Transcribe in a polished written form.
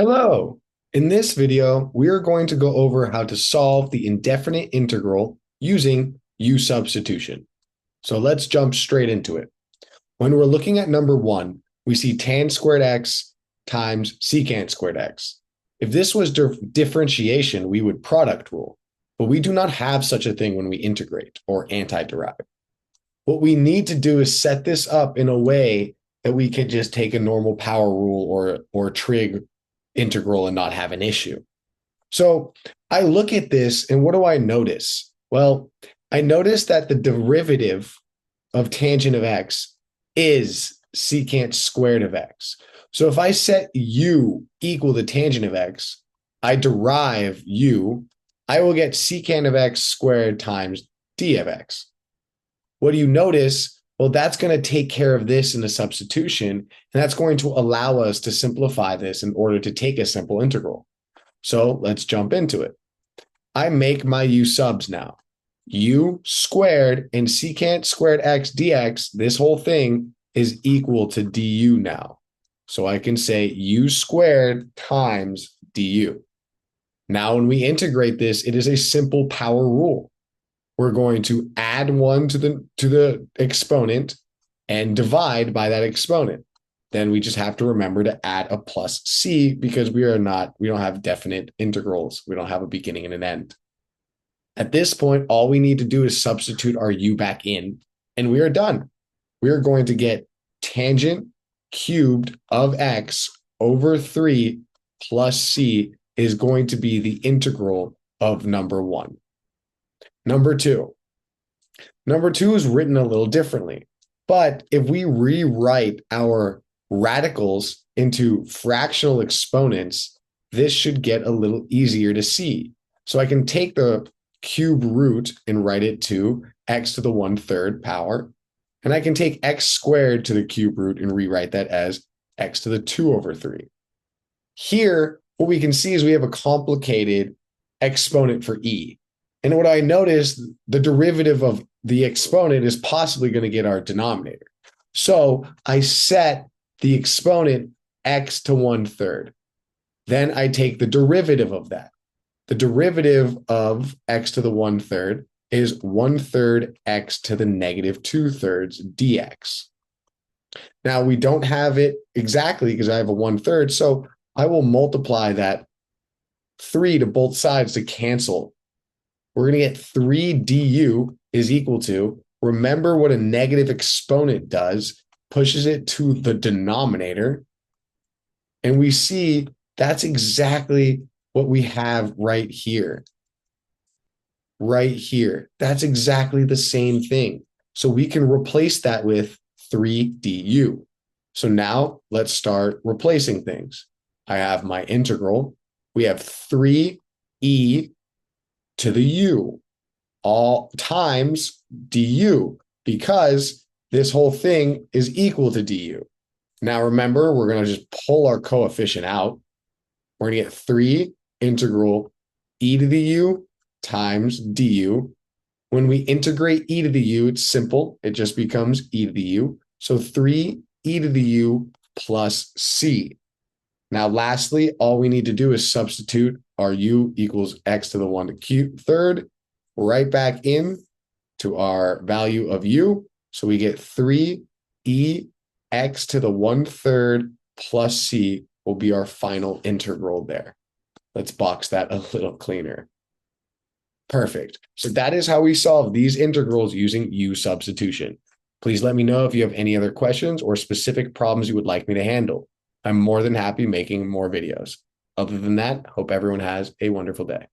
Hello. In this video, we are going to go over how to solve the indefinite integral using U-substitution. So let's jump straight into it. When we're looking at number one, we see tan squared x times secant squared x. If this was differentiation, we would product rule, but we do not have such a thing when we integrate or antiderive. What we need to do is set this up in a way that we can just take a normal power rule or trig integral and not have an issue. So I look at this and what do I notice? Well, I notice that the derivative of tangent of x is secant squared of x. So if I set u equal to tangent of x, I derive u, I will get secant of x squared times d of x. What do you notice? Well, that's going to take care of this in the substitution, and that's going to allow us to simplify this in order to take a simple integral. So let's jump into it. I make my u subs now. U squared and secant squared x dx, this whole thing is equal to du now. So I can say u squared times du. Now, when we integrate this, it is a simple power rule. We're going to add one to the exponent and divide by that exponent. Then we just have to remember to add a plus c because we don't have definite integrals. We don't have a beginning and an end. At this point, all we need to do is substitute our u back in, and we are done. We are going to get tangent cubed of x over 3 plus c is going to be the integral of number one. Number two is written a little differently. But if we rewrite our radicals into fractional exponents, this should get a little easier to see. So I can take the cube root and write it to x to the 1/3 power. And I can take x squared to the cube root and rewrite that as x to the 2/3. Here, what we can see is we have a complicated exponent for e. And what I noticed, the derivative of the exponent is possibly going to get our denominator. So I set the exponent x to 1/3. Then I take the derivative of that. The derivative of x to the 1/3 is 1/3 x to the negative 2/3 dx. Now we don't have it exactly because I have a 1/3. So I will multiply that 3 to both sides to cancel. We're going to get 3 du is equal to, remember what a negative exponent does, pushes it to the denominator. And we see that's exactly what we have right here. Right here. That's exactly the same thing. So we can replace that with 3 du. So now let's start replacing things. I have my integral. We have 3e to the u all times du because this whole thing is equal to du. Now remember, we're going to just pull our coefficient out. We're going to get 3 integral e to the u times du. When we integrate e to the u, it's simple. It just becomes e to the u. So 3 e to the u plus c. Now, lastly, all we need to do is substitute our u equals x to the 1/3 right back in to our value of u. So we get 3e x to the 1/3 plus c will be our final integral there. Let's box that a little cleaner. Perfect. So that is how we solve these integrals using U-substitution. Please let me know if you have any other questions or specific problems you would like me to handle. I'm more than happy making more videos. Other than that, hope everyone has a wonderful day.